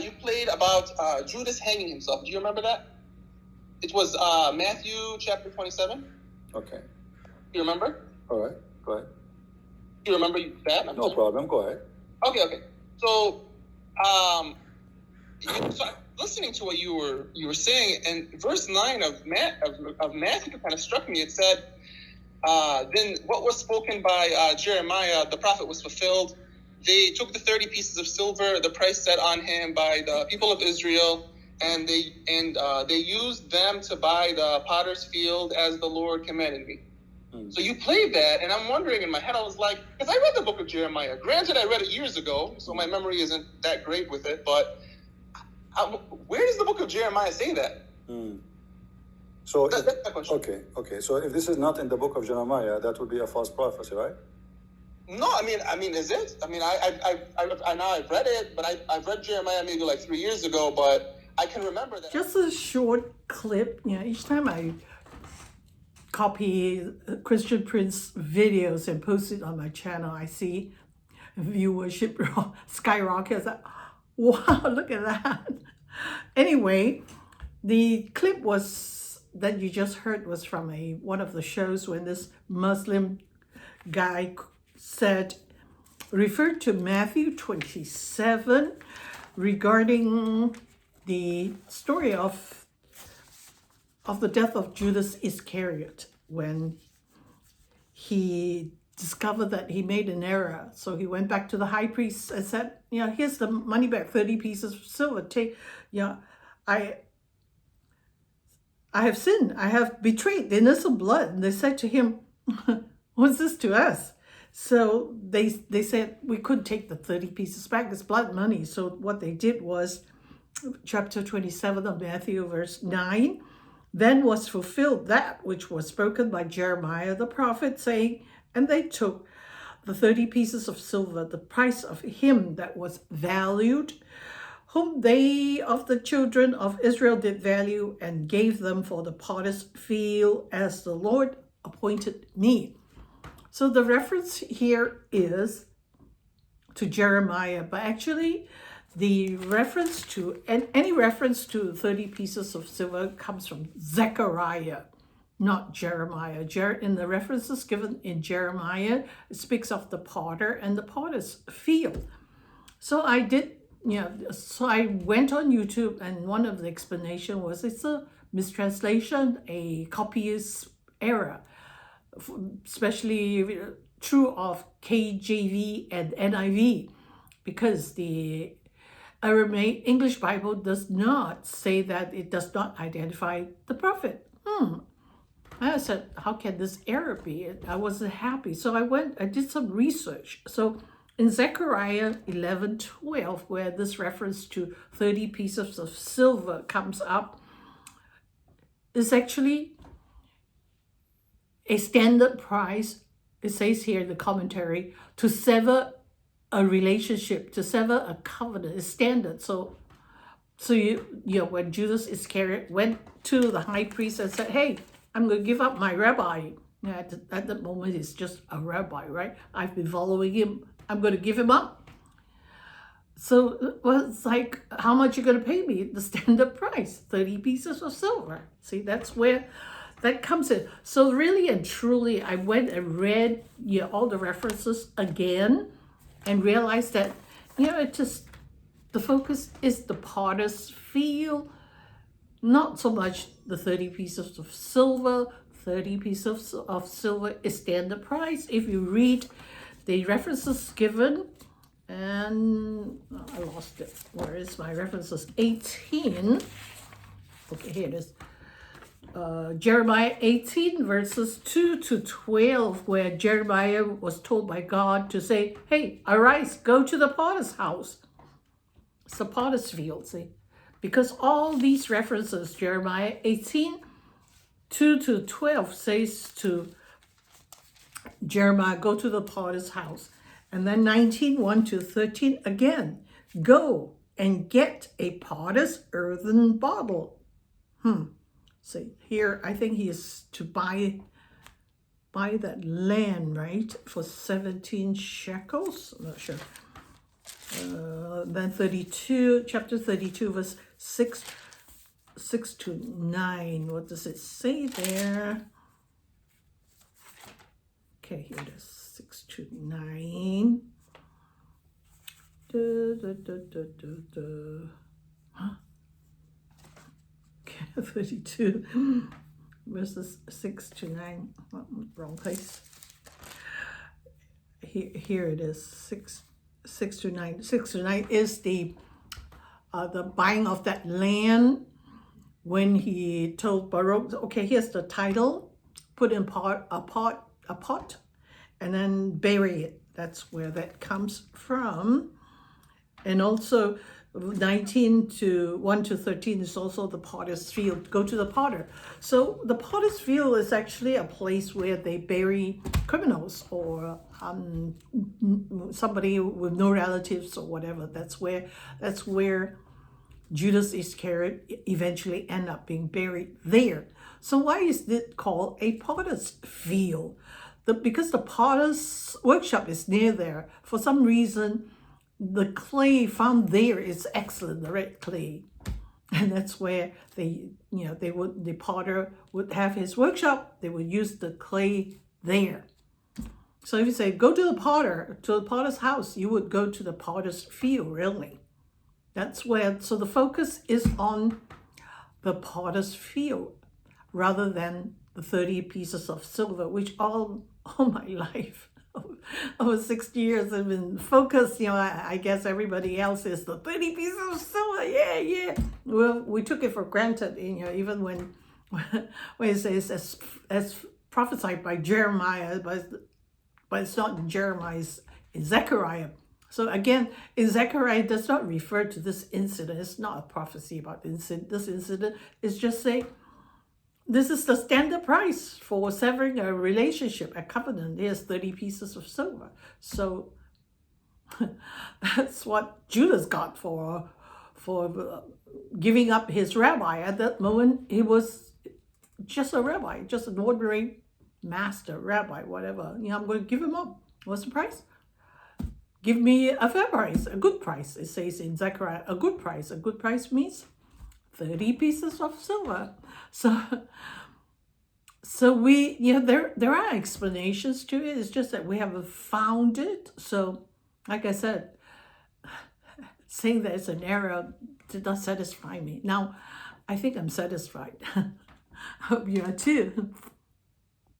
you played about Judas hanging himself. Do you remember that? It was Matthew chapter 27. Okay. You remember? All right. Go ahead. You remember that? No problem. Go ahead. Okay. So, so listening to what you were saying, and verse 9 of Matthew kind of struck me. It said, then what was spoken by Jeremiah, the prophet, was fulfilled. They took the 30 pieces of silver, the price set on him by the people of Israel, and they used them to buy the potter's field as the Lord commanded me. So you played that, and I'm wondering in my head, I was like, because I read the book of Jeremiah. Granted, I read it years ago, so my memory isn't that great with it, but where does the book of Jeremiah say that? So that's my question. Okay. So if this is not in the book of Jeremiah, that would be a false prophecy, right? No, I mean, is it? I mean, I now I've read it, but I've read Jeremiah maybe like 3 years ago, but I can remember that. Just a short clip. Each time I copy Christian Prince videos and post it on my channel, I see viewership skyrocket. I was like, wow, look at that. Anyway, the clip that you just heard was from one of the shows when this Muslim guy referred to Matthew 27 regarding the story of the death of Judas Iscariot, when he discovered that he made an error. So he went back to the high priest and said, here's the money back, 30 pieces of silver. Take, I have sinned. I have betrayed the innocent blood. And they said to him, what's this to us? So they said, we couldn't take the 30 pieces back. It's blood money. So what they did was, chapter 27 of Matthew, verse 9, then was fulfilled that which was spoken by Jeremiah the prophet, saying, and they took the 30 pieces of silver, the price of him that was valued, whom they of the children of Israel did value, and gave them for the potter's field, as the Lord appointed me. So the reference here is to Jeremiah, but actually the reference to, and any reference to 30 pieces of silver comes from Zachariah, not Jeremiah. In the references given in Jeremiah, it speaks of the potter and the potter's field. So I went on YouTube, and one of the explanation was it's a mistranslation, a copyist error, especially true of KJV and NIV, because the Aramaic English Bible does not say that, it does not identify the prophet. I said, how can this error be? I wasn't happy. So I did some research. So in Zechariah 11:12, where this reference to 30 pieces of silver comes up, is actually a standard price. It says here in the commentary, to sever a relationship, to sever a covenant is standard. So when Judas Iscariot went to the high priest and said, hey, I'm going to give up my rabbi. At that moment, he's just a rabbi, right? I've been following him. I'm going to give him up. So it's like, how much are you going to pay me? The standard price, 30 pieces of silver. See, that's where that comes in. So really and truly, I went and read all the references again and realized that, the focus is the potter's field, not so much the 30 pieces of silver. 30 pieces of silver is standard price. If you read the references given, and I lost it. Where is my references? 18. Okay, here it is. Jeremiah 18 verses 2 to 12, where Jeremiah was told by God to say, hey, arise, go to the potter's house. It's the potter's field, see? Because all these references, Jeremiah 18, 2 to 12 says to Jeremiah, go to the potter's house. And then 19, 1 to 13, again, go and get a potter's earthen bottle. See, here, I think he is to buy that land, right? For 17 shekels, I'm not sure. Then 32, chapter 32, verse 6 to 9. What does it say there? Okay, here it is, 6 to 9. Huh? Okay, 32 verses 6 to 9. Oh, wrong place. Here it is, 6 to 9. 6 to 9 is the buying of that land, when he told Baruch, okay, here's the title, put in a pot, and then bury it. That's where that comes from. And also 19 to 1 to 13 is also the potter's field. Go to the potter. So the potter's field is actually a place where they bury criminals or somebody with no relatives or whatever. That's where Judas Iscariot eventually end up being buried there. So why is it called a potter's field? Because the potter's workshop is near there. For some reason, the clay found there is excellent, the red clay. And that's where the potter would have his workshop. They would use the clay there. So if you say, go to the potter's house, you would go to the potter's field, really. That's where, so the focus is on the potter's field rather than the 30 pieces of silver, which all my life, over 60 years, have been focused. I guess everybody else is the 30 pieces of silver. Yeah. Well, we took it for granted, even when it says as prophesied by Jeremiah, but it's not Jeremiah, it's Zachariah. So again, in Zechariah, it does not refer to this incident. It's not a prophecy about this incident. It's just saying, this is the standard price for severing a relationship, a covenant. Here's 30 pieces of silver. So that's what Judas got for giving up his rabbi. At that moment, he was just a rabbi, just an ordinary master, rabbi, whatever. I'm going to give him up. What's the price? Give me a fair price, a good price. It says in Zechariah, a good price. A good price means 30 pieces of silver. So we, there are explanations to it. It's just that we haven't found it. So, like I said, saying that it's an error did not satisfy me. Now, I think I'm satisfied. I hope you are too.